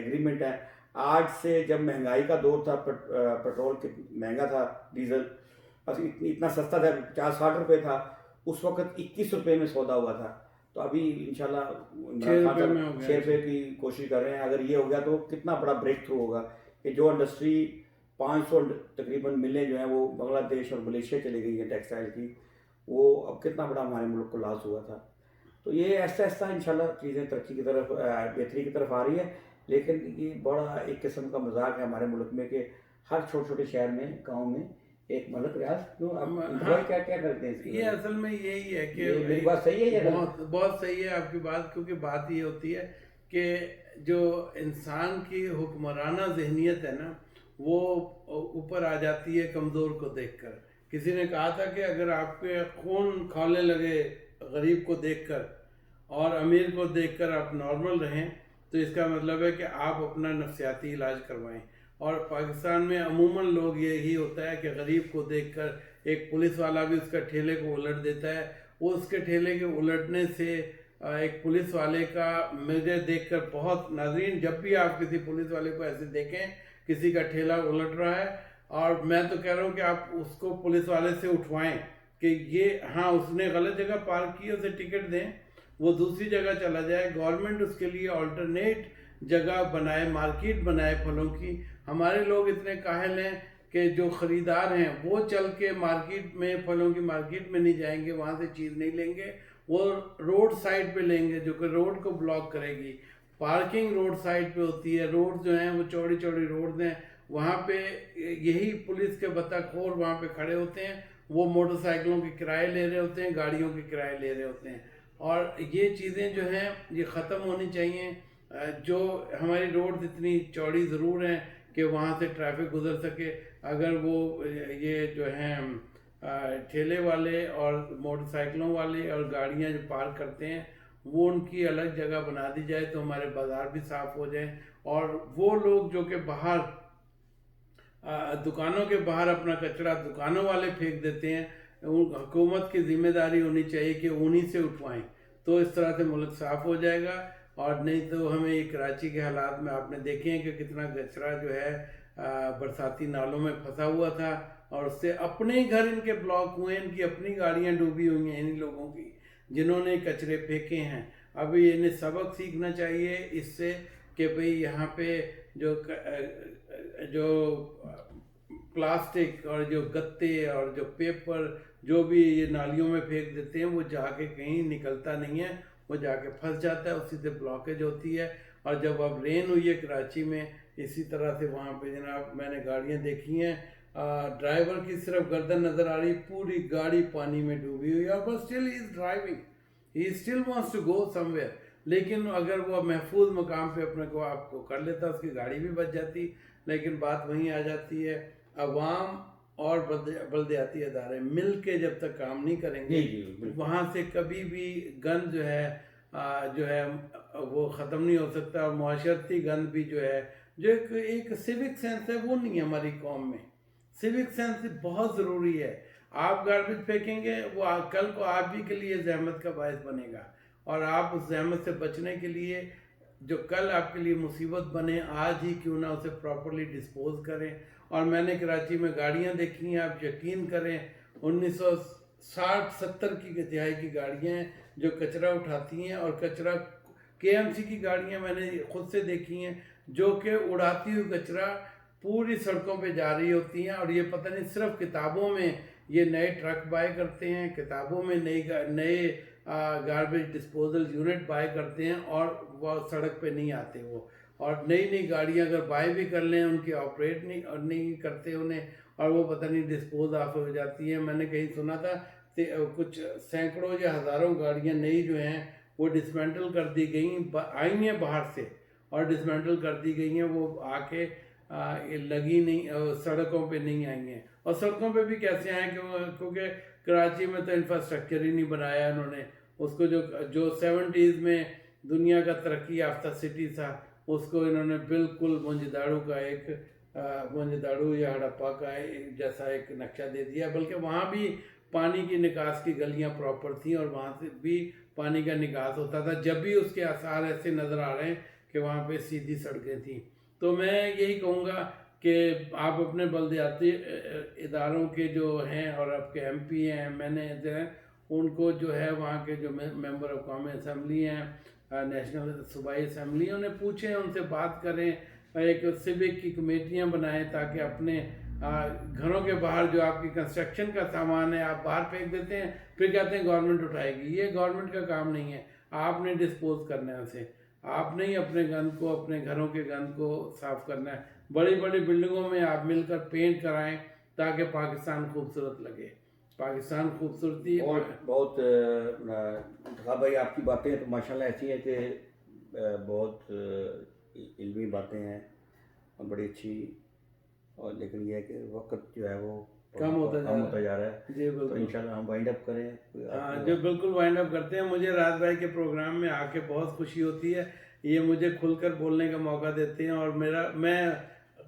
Agreement ہے. آج سے جب مہنگائی کا دور تھا، پیٹرول مہنگا تھا، ڈیزل اتنا سستا تھا، 50-60 روپے تھا، اس وقت 21 روپے میں سودا ہوا تھا. تو ابھی انشاءاللہ عمران خان صاحب 6 روپے کی کوشش کر رہے ہیں. اگر یہ ہو گیا تو کتنا بڑا بریک تھرو ہوگا کہ جو انڈسٹری 500 تقریباً ملیں جو ہیں وہ بنگلہ دیش اور ملیشیا چلی گئی ہیں ٹیکسٹائل کی، وہ اب کتنا بڑا ہمارے ملک کو لاس ہوا تھا. تو یہ ایسا ایسا انشاءاللہ چیزیں ترقی کی طرف، بہتری کی طرف آ رہی ہے. لیکن یہ بڑا ایک قسم کا مذاق ہے ہمارے ملک میں کہ ہر چھوٹے چھوٹے شہر میں، گاؤں میں ایک ملک ریاض کیوں آپ کیا کرتے ہیں اس کی؟ یہ اصل میں یہی ہے کہ میری بات صحیح ہے، بہت صحیح ہے آپ کی بات. کیونکہ بات یہ ہوتی ہے کہ جو انسان کی حکمرانہ ذہنیت ہے نا، وہ اوپر آ جاتی ہے کمزور کو دیکھ کر. کسی نے کہا تھا کہ اگر آپ کے خون کھولنے لگے غریب کو دیکھ کر اور امیر کو دیکھ کر آپ نارمل رہیں، تو اس کا مطلب ہے کہ آپ اپنا نفسیاتی علاج کروائیں. اور پاکستان میں عموماً لوگ یہی ہوتا ہے کہ غریب کو دیکھ کر ایک پولیس والا بھی اس کا ٹھیلے کو الٹ دیتا ہے. وہ اس کے ٹھیلے کے الٹنے سے ایک پولیس والے کا، مجھے دیکھ کر بہت، ناظرین جب بھی آپ کسی پولیس والے کو ایسے دیکھیں کسی کا ٹھیلا الٹ رہا ہے، اور میں تو کہہ رہا ہوں کہ آپ اس کو پولیس والے سے اٹھوائیں کہ یہ ہاں اس نے غلط جگہ پارک کی، اسے ٹکٹ دیں، وہ دوسری جگہ چلا جائے. گورنمنٹ اس کے لیے آلٹرنیٹ جگہ بنائے، مارکیٹ بنائے پھلوں کی. ہمارے لوگ اتنے کاہل ہیں کہ جو خریدار ہیں وہ چل کے مارکیٹ میں، پھلوں کی مارکیٹ میں نہیں جائیں گے، وہاں سے چیز نہیں لیں گے، وہ روڈ سائڈ پہ لیں گے جو کہ روڈ کو بلاک کرے گی. پارکنگ روڈ سائڈ پہ ہوتی ہے، روڈ جو ہیں وہ چوڑی چوڑی روڈ ہیں، وہاں پہ یہی پولیس کے بطخ خور وہاں پہ کھڑے ہوتے ہیں، وہ موٹر سائیکلوں کے کرائے لے رہے ہوتے ہیں، گاڑیوں کے کرائے لے رہے ہوتے ہیں. اور یہ چیزیں جو ہیں یہ ختم ہونی چاہیے. جو ہماری روڈ اتنی چوڑی ضرور ہیں کہ وہاں سے ٹریفک گزر سکے، اگر وہ یہ جو ہیں ٹھیلے والے اور موٹر سائیکلوں والے اور گاڑیاں جو پارک کرتے ہیں وہ ان کی الگ جگہ بنا دی جائے تو ہمارے بازار بھی صاف ہو جائیں. اور وہ لوگ جو کہ باہر دکانوں کے باہر اپنا کچرا دکانوں والے پھینک دیتے ہیں، حکومت کی ذمہ داری ہونی چاہیے کہ انہی سے اٹھوائیں. تو اس طرح سے ملک صاف ہو جائے گا. اور نہیں تو ہمیں یہ کراچی کے حالات میں آپ نے دیکھے ہیں کہ کتنا کچرا جو ہے برساتی نالوں میں پھنسا ہوا تھا، اور اس سے اپنے ہی گھر ان کے بلاک ہوئے، ان کی اپنی گاڑیاں ڈوبی ہوئی ہیں، انہی لوگوں کی جنہوں نے کچرے پھینکے ہیں. ابھی انہیں سبق سیکھنا چاہیے اس سے کہ بھئی یہاں پہ جو پلاسٹک اور جو گتے اور جو پیپر جو بھی یہ نالیوں میں پھینک دیتے ہیں وہ جا کے کہیں نکلتا نہیں ہے، وہ جا کے پھنس جاتا ہے، اسی سے بلاکیج ہوتی ہے. اور جب اب رین ہوئی ہے کراچی میں، اسی طرح سے وہاں پہ جناب میں نے گاڑیاں دیکھی ہیں، ڈرائیور کی صرف گردن نظر آ رہی، پوری گاڑی پانی میں ڈوبی ہوئی ہے، but still he is driving, he still wants to go somewhere. لیکن اگر وہ محفوظ مقام پہ اپنے کو آپ کو کر لیتا، اس کی گاڑی بھی بچ جاتی. لیکن بات وہیں آ جاتی ہے، عوام اور بلدیاتی ادارے مل کے جب تک کام نہیں کریں گے، وہاں سے کبھی بھی گند جو ہے وہ ختم نہیں ہو سکتا. اور معاشرتی گند بھی جو ہے، جو ایک سیوک سینس ہے، وہ نہیں ہے ہماری قوم میں. سیوک سینس بہت ضروری ہے. آپ گاربیج پھینکیں گے، وہ کل کو آپ ہی کے لیے زحمت کا باعث بنے گا، اور آپ اس زحمت سے بچنے کے لیے جو کل آپ کے لیے مصیبت بنے، آج ہی کیوں نہ اسے پراپرلی ڈسپوز کریں. اور میں نے کراچی میں گاڑیاں دیکھی ہیں، آپ یقین کریں 1960-70 کی دہائی کی گاڑیاں ہیں جو کچرا اٹھاتی ہیں. اور کچرا KMC کی گاڑیاں میں نے خود سے دیکھی ہیں جو کہ اڑاتی ہوئی کچرا پوری سڑکوں پہ جا رہی ہوتی ہیں. اور یہ پتہ نہیں صرف کتابوں میں یہ نئے ٹرک بائی کرتے ہیں، کتابوں میں نئے گاربیج ڈسپوزل یونٹ بائی کرتے ہیں، اور وہ سڑک پہ نہیں آتے وہ. اور نئی گاڑیاں اگر بائی بھی کر لیں، ان کی آپریٹ نہیں کرتے انہیں، اور وہ پتہ نہیں ڈسپوز آف ہو جاتی ہیں. میں نے کہیں سنا تھا کہ کچھ سینکڑوں یا ہزاروں گاڑیاں نئی جو ہیں وہ ڈسمینٹل کر دی گئیں، آئی ہیں باہر سے اور ڈسمینٹل کر دی گئی ہیں، وہ آ کے لگی نہیں، سڑکوں پہ نہیں آئی ہیں. اور سڑکوں پہ بھی کیسے آئیں کیونکہ کراچی میں تو انفراسٹرکچر ہی نہیں بنایا انہوں نے. اس کو جو 70s میں دنیا کا ترقی یافتہ سٹی تھا، اس کو انہوں نے بالکل مونجداڑو یا ہڑپا کا جیسا ایک نقشہ دے دیا. بلکہ وہاں بھی پانی کی نکاس کی گلیاں پراپر تھیں، اور وہاں سے بھی پانی کا نکاس ہوتا تھا. جب بھی اس کے آثار ایسے نظر آ رہے ہیں کہ وہاں پہ سیدھی سڑکیں تھیں. تو میں یہی کہوں گا کہ آپ اپنے بلدیاتی اداروں کے جو ہیں اور آپ کے ایم پی ہیں ایم این اے ہیں ان کو جو ہے وہاں کے جو ممبر آف قومی اسمبلی ہیں نیشنل صوبائی اسمبلی ہیں انہیں پوچھیں, ان سے بات کریں, ایک سیوک کی کمیٹیاں بنائیں تاکہ اپنے گھروں کے باہر جو آپ کی کنسٹرکشن کا سامان ہے آپ باہر پھینک دیتے ہیں, پھر کہتے ہیں گورنمنٹ اٹھائے گی. یہ گورنمنٹ کا کام نہیں ہے, آپ نے ڈسپوز کرنا ہے اسے, آپ نے ہی اپنے گند کو, اپنے گھروں کے گند کو صاف کرنا ہے. بڑی بڑی بلڈنگوں میں آپ مل کر پینٹ کرائیں تاکہ پاکستان خوبصورت لگے. پاکستان خوبصورتی بہت انتخاب بھائی آپ کی باتیں تو ماشاءاللہ ایسی ہیں کہ بہت علمی باتیں ہیں اور بڑی اچھی, اور لیکن یہ ہے کہ وقت جو ہے وہ کم ہوتا جا رہا ہے. جی تو بالکل. انشاءاللہ ہم وائنڈ اپ کریں. ہاں جو بالکل وائنڈ اپ کرتے ہیں. مجھے راحت بھائی کے پروگرام میں آ کے بہت خوشی ہوتی ہے, یہ مجھے کھل کر بولنے کا موقع دیتے ہیں, اور میں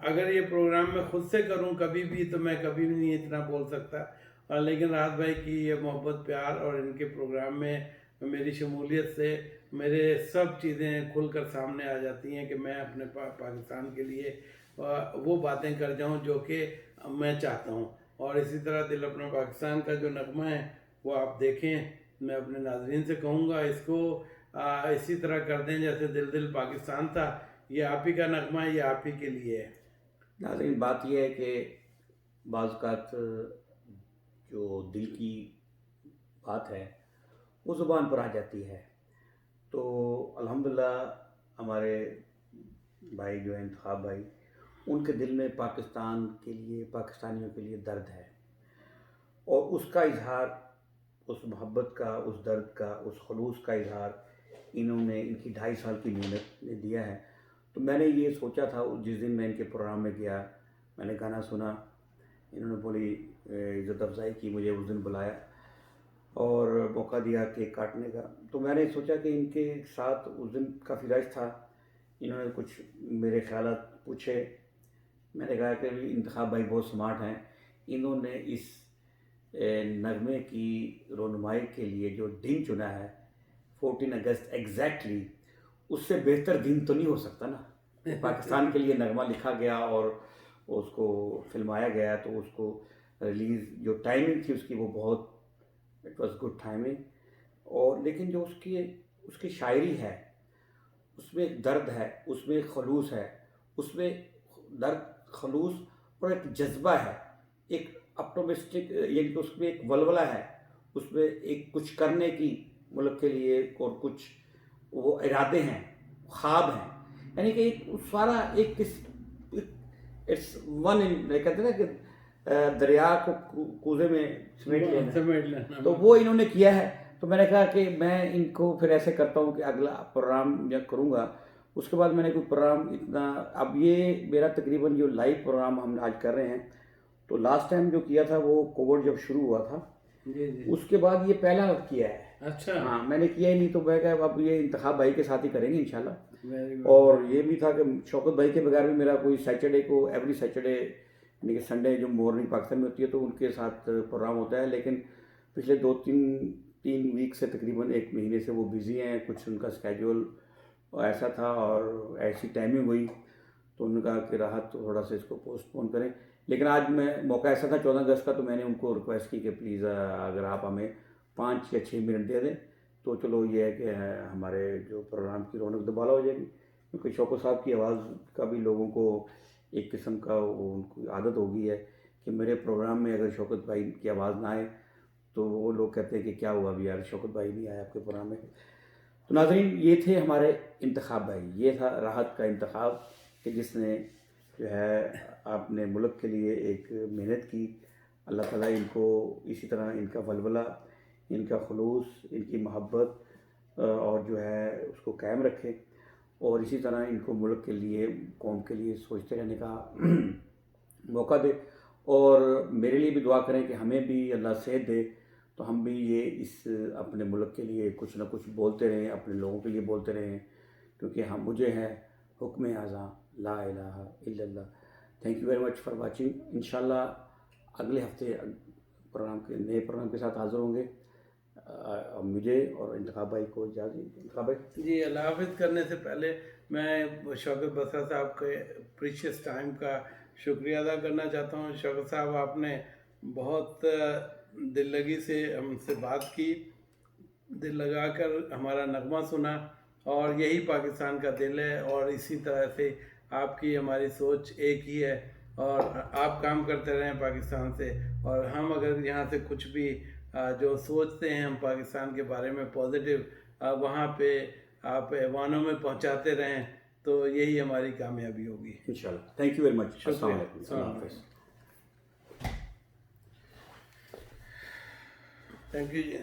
اگر یہ پروگرام میں خود سے کروں کبھی بھی تو میں کبھی بھی نہیں اتنا بول سکتا, اور لیکن راحت بھائی کی یہ محبت پیار اور ان کے پروگرام میں میری شمولیت سے میرے سب چیزیں کھل کر سامنے آ جاتی ہیں کہ میں اپنے پاکستان کے لیے وہ باتیں کر جاؤں جو کہ میں چاہتا ہوں. اور اسی طرح دل اپنا پاکستان کا جو نغمہ ہے وہ آپ دیکھیں. میں اپنے ناظرین سے کہوں گا اس کو اسی طرح کر دیں جیسے دل دل پاکستان تھا. یہ آپ ہی کا نغمہ ہے, یہ آپ ہی کے لیے ہے. ناظرین بات یہ ہے کہ بعض اوقات جو دل کی بات ہے وہ زبان پر آ جاتی ہے. تو الحمدللہ ہمارے بھائی جو ہیں انتخاب بھائی, ان کے دل میں پاکستان کے لیے, پاکستانیوں کے لیے درد ہے, اور اس کا اظہار, اس محبت کا, اس درد کا, اس خلوص کا اظہار انہوں نے ان کی 2.5 سال کی محنت نے دیا ہے. تو میں نے یہ سوچا تھا جس دن میں ان کے پروگرام میں گیا, میں نے گانا سنا, انہوں نے بڑی عزت افزائی کی, مجھے اس دن بلایا اور موقع دیا کیک کاٹنے کا. تو میں نے سوچا کہ ان کے ساتھ اس دن کافی رش تھا, انہوں نے کچھ میرے خیالات پوچھے. میں نے کہا کہ انتخاب بھائی بہت سمارٹ ہیں, انہوں نے اس نغمے کی رونمائی کے لیے جو دن چنا ہے 14 اگست ایگزیکٹلی, اس سے بہتر دن تو نہیں ہو سکتا نا. پاکستان کے لیے نغمہ لکھا گیا اور اس کو فلمایا گیا, تو اس کو ریلیز جو ٹائمنگ تھی اس کی وہ بہت اٹ واز گڈ ٹائمنگ. اور لیکن جو اس کی شاعری ہے اس میں ایک درد ہے, اس میں ایک خلوص ہے, اس میں درد, خلوص اور ایک جذبہ ہے, ایک اپٹومسٹک, یعنی کہ اس میں ایک ولولہ ہے, اس میں ایک کچھ کرنے کی ملک کے لیے, اور کچھ وہ ارادے ہیں, خواب ہیں. یعنی کہ ایک سارا ایک اٹس ون, کہتے ہیں نا کہ دریا کو کوزے میں سمیٹ لینا, تو وہ انہوں نے کیا ہے. تو میں نے کہا کہ میں ان کو پھر ایسے کرتا ہوں کہ اگلا پروگرام جب کروں گا اس کے بعد میں نے کوئی پروگرام اتنا, اب یہ میرا تقریباً جو لائیو پروگرام ہم آج کر رہے ہیں, تو لاسٹ ٹائم جو کیا تھا وہ کووڈ جب شروع ہوا تھا, اس کے بعد یہ پہلا کیا ہے. اچھا, ہاں میں نے کیا ہی نہیں, تو میں کہا اب یہ انتخاب بھائی کے ساتھ ہی کریں گے انشاءاللہ. اور یہ بھی تھا کہ شوکت بھائی کے بغیر بھی میرا کوئی سیٹرڈے کو, ایوری سیٹرڈے یعنی کہ سنڈے جو مارننگ پاکستان میں ہوتی ہے تو ان کے ساتھ پروگرام ہوتا ہے. لیکن پچھلے 2-3 ویک سے تقریباً 1 مہینے سے وہ بزی ہیں, کچھ ان کا اسکیجول ایسا تھا اور ایسی ٹائمنگ ہوئی, تو انہوں نے کہا کہ راحت تھوڑا سا اس کو پوسٹ پون کریں. لیکن آج میں موقع ایسا تھا 14 اگست کا, تو میں نے ان کو ریکویسٹ کی کہ پلیز اگر آپ ہمیں 5 یا 6 منٹ دے دیں تو چلو یہ ہے کہ ہمارے جو پروگرام کی رونق دوبالا ہو جائے گی. کیونکہ شوکت صاحب کی آواز کا بھی لوگوں کو ایک قسم کا ان کی عادت ہو گئی ہے کہ میرے پروگرام میں اگر شوکت بھائی کی آواز نہ آئے تو وہ لوگ کہتے ہیں کہ کیا ہوا ابھی یار, شوکت بھائی نہیں آیا آپ کے پروگرام میں. تو ناظرین یہ تھے ہمارے انتخاب بھائی, یہ تھا راحت کا انتخاب کہ جس نے جو ہے اپنے ملک کے لیے ایک محنت کی. اللہ تعالیٰ ان کو اسی طرح ان کا ولولہ, ان کا خلوص, ان کی محبت اور جو ہے اس کو قائم رکھے, اور اسی طرح ان کو ملک کے لیے, قوم کے لیے سوچتے رہنے کا موقع دے. اور میرے لیے بھی دعا کریں کہ ہمیں بھی اللہ صحت دے, تو ہم بھی یہ اس اپنے ملک کے لیے کچھ نہ کچھ بولتے رہیں, اپنے لوگوں کے لیے بولتے رہیں, کیونکہ ہم مجھے ہے حکم اعظم لا الہ الا اللہ. Thank you very much for watching. انشاءاللہ اگلے ہفتے پروگرام کے نئے پروگرام کے ساتھ حاضر ہوں گے. مجھے اور انتخاب بھائی کو اجازت. انتخاب بھائی جی اللہ حافظ کرنے سے پہلے میں شوکت بسرا صاحب کے پریشیس ٹائم کا شکریہ ادا کرنا چاہتا ہوں. شوکت صاحب آپ نے بہت دل لگی سے ہم سے بات کی, دل لگا کر ہمارا نغمہ سنا, اور یہی پاکستان کا دل ہے, اور اسی طرح سے آپ کی ہماری سوچ ایک ہی ہے, اور آپ کام کرتے رہیں پاکستان سے, اور ہم اگر یہاں سے کچھ بھی جو سوچتے ہیں ہم پاکستان کے بارے میں پازیٹیو, وہاں پہ آپ ایوانوں میں پہنچاتے رہیں, تو یہی ہماری کامیابی ہوگی. انشاءاللہ. Thank you very much. شکریہ. السلام علیکم. اللہ السلام حافظ. Thank you G.